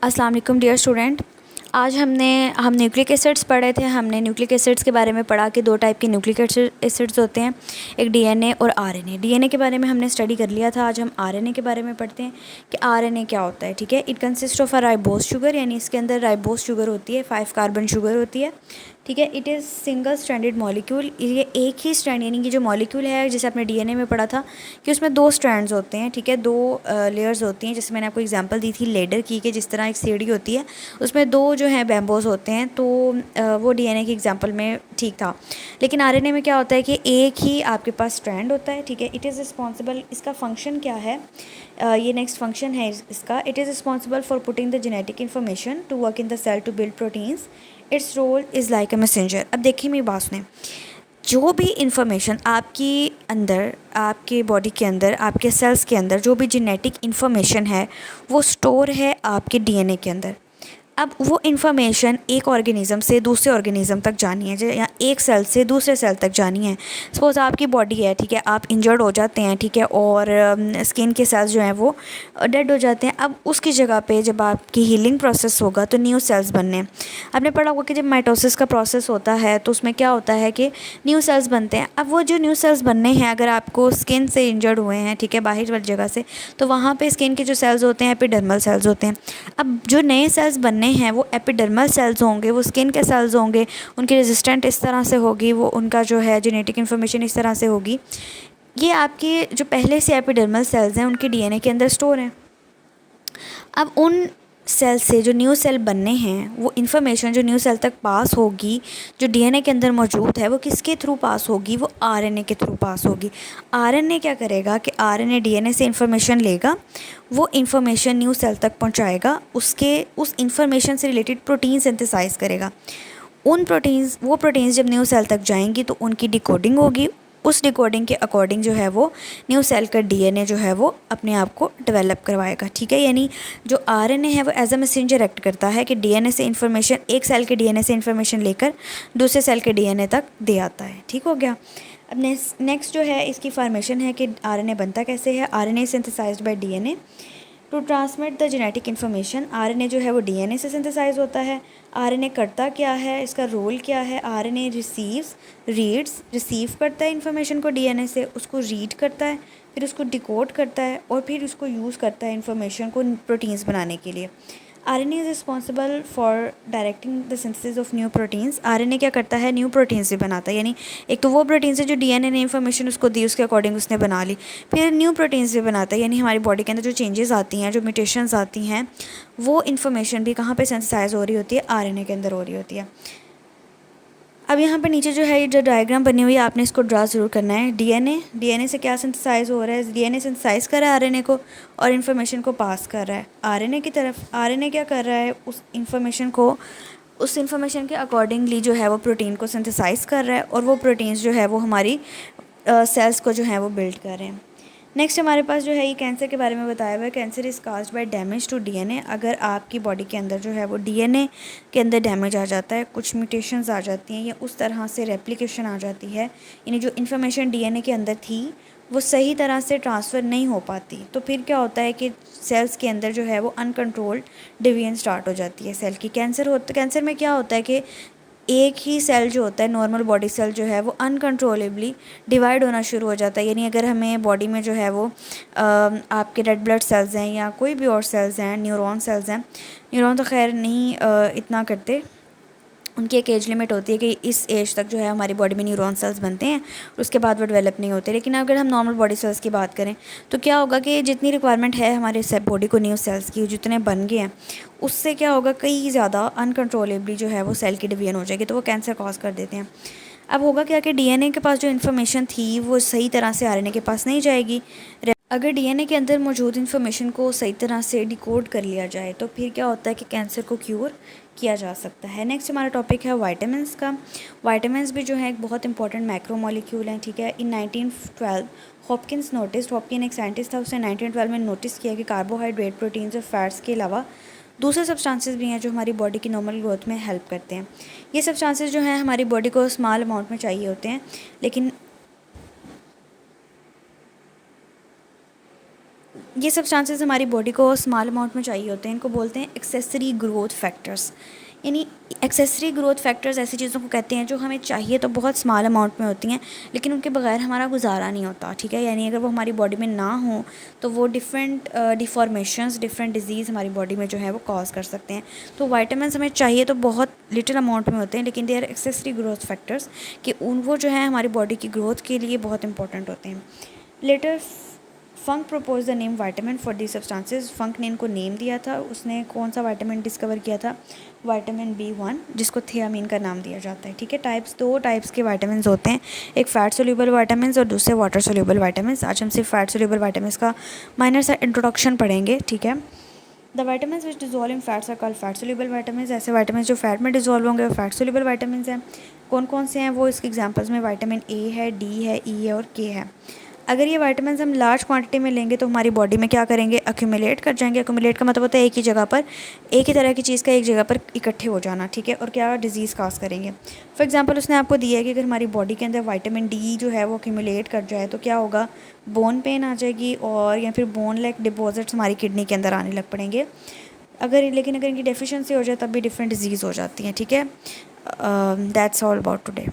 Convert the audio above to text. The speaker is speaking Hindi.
अस्सलाम वालेकुम डियर स्टूडेंट। आज हम न्यूक्लिक एसिड्स पढ़े थे। हमने न्यूक्लिक एसिड्स के बारे में पढ़ा कि दो टाइप के न्यूक्लिक एसिड्स होते हैं, एक डीएनए और आरएनए। डीएनए के बारे में हमने स्टडी कर लिया था। आज हम आरएनए के बारे में पढ़ते हैं कि आरएनए क्या होता है। ठीक है, it consist of a ribose sugar, यानी इसके अंदर राइबोस शुगर होती है, 5 कार्बन शुगर होती है। ठीक है, it is single stranded molecule. ये एक ही स्ट्रैंड, यानी कि जो मॉलिक्यूल है, जैसे आपने डीएनए में पढ़ा था कि उसमें 2 स्ट्रैंड्स होते हैं। ठीक है, 2 लेयर्स होती हैं। जैसे मैंने आपको एग्जांपल दी थी लेडर की, कि जिस तरह एक सीढ़ी होती है उसमें 2 जो हैं बैम्बोज होते हैं, तो वो डीएनए की एग्जांपल में ठीक था। लेकिन आरएनए में क्या होता है कि एक ही आपके पास स्ट्रैंड होता है। ठीक है, इट इज़ रिस्पॉन्सिबल, इसका फंक्शन क्या है, ये नेक्स्ट फंक्शन है इसका। It is responsible for putting the genetic information to work in the cell to build proteins. Its role is like a messenger. अब देखिए मेरी बात सुने, जो भी इंफॉर्मेशन आपकी अंदर, आपके बॉडी के अंदर, आपके सेल्स के अंदर जो भी जेनेटिक इन्फॉर्मेशन है वो स्टोर है आपके डीएनए के अंदर। अब वो इन्फॉर्मेशन एक ऑर्गेनिज़म से दूसरे ऑर्गेनिज़म तक जानी है, या एक सेल से दूसरे सेल तक जानी है। सपोज़ आपकी बॉडी है, ठीक है, आप इंजर्ड हो जाते हैं, ठीक है, और स्किन के सेल्स जो हैं वो डेड हो जाते हैं। अब उसकी जगह पे जब आपकी हीलिंग प्रोसेस होगा तो न्यू सेल्स बनने हैं। आपने पढ़ा होगा कि जब माइटोसिस का प्रोसेस होता है तो उसमें क्या होता है कि न्यू सेल्स बनते हैं। अब वो जो न्यू सेल्स बनने हैं, अगर आपको स्किन से इंजर्ड हुए हैं, ठीक है, बाहर वाली जगह से, तो वहाँ पे स्किन के जो सेल्स होते हैं एपिडर्मल सेल्स होते हैं। अब जो नए सेल्स बनने हैं वो एपिडर्मल सेल्स होंगे, वो स्किन के सेल्स होंगे, उनकी रेजिस्टेंट इस तरह से होगी, वो उनका जो है जेनेटिक इन्फॉर्मेशन इस तरह से होगी। ये आपके जो पहले से एपिडर्मल सेल्स हैं उनके डीएनए के अंदर स्टोर हैं। अब उन सेल से जो न्यू सेल बनने हैं, वो इन्फॉर्मेशन जो न्यू सेल तक पास होगी, जो डीएनए के अंदर मौजूद है, वो किसके थ्रू पास होगी, वो आरएनए के थ्रू पास होगी। आरएनए क्या करेगा कि आरएनए डीएनए से इन्फॉर्मेशन लेगा, वो इन्फॉर्मेशन न्यू सेल तक पहुंचाएगा, उस इन्फॉर्मेशन से रिलेटेड प्रोटीन सिंथेसाइज करेगा। वो प्रोटीन्स जब न्यू सेल तक जाएंगी तो उनकी डिकोडिंग होगी। उस डिकोडिंग के अकॉर्डिंग जो है वो न्यू सेल का डीएनए जो है वो अपने आप को डेवलप करवाएगा। ठीक है, यानी जो आरएनए है वो एज अ मैसेंजर एक्ट करता है कि डीएनए से इन्फॉर्मेशन, एक सेल के डीएनए से इन्फॉर्मेशन लेकर दूसरे सेल के डीएनए तक दे आता है। ठीक हो गया। अब नेक्स्ट जो है इसकी फॉर्मेशन है कि आरएनए बनता कैसे है। RNA synthesized by DNA to transmit the genetic information. RNA जो है वो डीएनए से सिंथेसाइज होता है। आरएनए करता क्या है, इसका रोल क्या है। आरएनए रिसीव करता है इन्फॉर्मेशन को डीएनए से, उसको रीड करता है, फिर उसको डिकोड करता है और फिर उसको यूज़ करता है इन्फॉर्मेशन को प्रोटीन्स बनाने के लिए। RNA is responsible for directing the synthesis of new proteins. RNA क्या करता है, न्यू प्रोटीन्स भी बनाता है। यानी एक तो वो प्रोटीन्स है जो डीएनए ने इन्फॉर्मेशन उसको दी, उसके अकॉर्डिंग उसने बना ली, फिर न्यू प्रोटीन्स भी बनाता है। यानी हमारी बॉडी के अंदर जो चेंजेस आती हैं, जो म्यूटेशंस आती हैं, वो इन्फॉर्मेशन भी कहाँ पे सिंथेसाइज हो रही होती है, आरएनए के अंदर हो रही होती है। अब यहाँ पर नीचे जो है ये जो डायग्राम बनी हुई है, आपने इसको ड्रा ज़रूर करना है। डीएनए से क्या सिंथेसाइज हो रहा है, डीएनए सिंथेसाइज कर रहा है आरएनए को और इन्फॉर्मेशन को पास कर रहा है आरएनए की तरफ। आरएनए क्या कर रहा है, उस इन्फॉर्मेशन के अकॉर्डिंगली जो है वो प्रोटीन को सिंथेसाइज कर रहा है, और वो प्रोटीन्स जो है वो हमारी सेल्स को जो है वो बिल्ड कर रहे हैं। नेक्स्ट हमारे पास जो है ये कैंसर के बारे में बताया हुआ है। Cancer is caused by damage to DNA. अगर आपकी बॉडी के अंदर जो है वो डीएनए के अंदर डैमेज आ जाता है, कुछ म्यूटेशंस आ जाती हैं, या उस तरह से रेप्लिकेशन आ जाती है, यानी जो इन्फॉर्मेशन डीएनए के अंदर थी वो सही तरह से ट्रांसफ़र नहीं हो पाती, तो फिर क्या होता है कि सेल्स के अंदर जो है वो अनकंट्रोल्ड डिवीजन स्टार्ट हो जाती है सेल की। कैंसर में क्या होता है कि एक ही सेल जो होता है, नॉर्मल बॉडी सेल जो है वो अनकंट्रोलेबली डिवाइड होना शुरू हो जाता है। यानी अगर हमें बॉडी में जो है वो आपके रेड ब्लड सेल्स हैं या कोई भी और सेल्स हैं, न्यूरॉन सेल्स हैं, न्यूरॉन तो खैर नहीं इतना करते, उनकी एक एज लिमिट होती है कि इस एज तक जो है हमारी बॉडी में न्यूरॉन सेल्स बनते हैं, उसके बाद वो डेवलप नहीं होते। लेकिन अगर हम नॉर्मल बॉडी सेल्स की बात करें तो क्या होगा कि जितनी रिक्वायरमेंट है हमारे बॉडी को न्यू सेल्स की, जितने बन गए हैं, उससे क्या होगा, कई ज़्यादा अनकंट्रोलेबली जो है वो सेल की डिवीजन हो जाएगी, तो वो कैंसर कॉज कर देते हैं। अब होगा क्या कि डीएनए के पास जो इन्फॉर्मेशन थी वो सही तरह से आरएनए के पास नहीं जाएगी। अगर डीएनए के अंदर मौजूद इन्फॉर्मेशन को सही तरह से डिकोड कर लिया जाए तो फिर क्या होता है कि कैंसर को क्यूर किया जा सकता है। नेक्स्ट हमारा टॉपिक है वाइटामिन्स का। वाइटामिन्स भी जो है एक बहुत इंपॉर्टेंट मैक्रो मॉलिक्यूल हैं। ठीक है, इन 1912 हॉपकिन एक साइंटिस्ट था, उसने 1912 में नोटिस किया कि कार्बोहाइड्रेट, प्रोटीन्स और फैट्स के अलावा दूसरे सब्सटेंसेस भी हैं जो हमारी बॉडी की नॉर्मल ग्रोथ में हेल्प करते हैं। ये सब्सटेंसेस जो हैं हमारी बॉडी को स्मॉल अमाउंट में चाहिए होते हैं, लेकिन ये सब्सटेंसेस हमारी बॉडी को स्मॉल अमाउंट में चाहिए होते हैं, इनको बोलते हैं एक्सेसरी ग्रोथ फैक्टर्स। यानी एक्सेसरी ग्रोथ फैक्टर्स ऐसी चीज़ों को कहते हैं जो हमें चाहिए तो बहुत स्मॉल अमाउंट में होती हैं, लेकिन उनके बगैर हमारा गुजारा नहीं होता, ठीक है। यानी अगर वो हमारी बॉडी में ना हो तो वो डिफरेंट डिफॉर्मेशंस, डिफरेंट डिजीज़ हमारी बॉडी में जो है वो कॉज कर सकते हैं। तो वाइटामिन हमें चाहिए तो बहुत लिटिल अमाउंट में होते हैं, लेकिन they are accessory growth factors कि वो जो है हमारी बॉडी की ग्रोथ के लिए बहुत इंपॉर्टेंट होते हैं। Letter Funk propose the name vitamin for the substances. Funk ने इनको नेम दिया था। उसने कौन सा वाइटामिन डिस्कवर किया था? वाइटामिन B1, जिसको थियामीन का नाम दिया जाता है, ठीक है। दो टाइप्स के वाइटामिन होते हैं, एक फ़ैट सोल्यूबल वाइटामिन और दूसरे वाटर सोल्यूबल वाइटामिन। आज हम सिर्फ फ़ैट सोल्यूबल वाइटामिन का माइनर सा इंट्रोडक्शन पढ़ेंगे, ठीक है। The vitamin which dissolve in fats are called fat soluble vitamin. ऐसे वाइटामिन जो फैट में डिजोल्व होंगे वो फैट सोल्यूबल वाइटामिन हैं। कौन कौन से हैं वो इसके एग्जांपल्स में वाइटामिन A है, D है, E है और K है। अगर ये वाइटामिन हम लार्ज क्वांटिटी में लेंगे तो हमारी बॉडी में क्या करेंगे? अक्यूमुलेट कर जाएंगे। अक्यूमुलेट का मतलब होता है एक ही जगह पर, एक ही तरह की चीज़ का एक जगह पर इकट्ठे हो जाना, ठीक है। और क्या डिजीज़ काज करेंगे। फॉर एग्जांपल उसने आपको दिया है कि अगर हमारी बॉडी के अंदर वाइटामिन D जो है वो अक्यूमुलेट कर जाए तो क्या होगा? बोन पेन आ जाएगी और या फिर बोन लाइक डिपॉजिट्स हमारी किडनी के अंदर आने लग पड़ेंगे। लेकिन अगर इनकी डेफिशिएंसी हो जाए तब भी डिफरेंट डिजीज़ हो जाती हैं, ठीक है। That's all about today.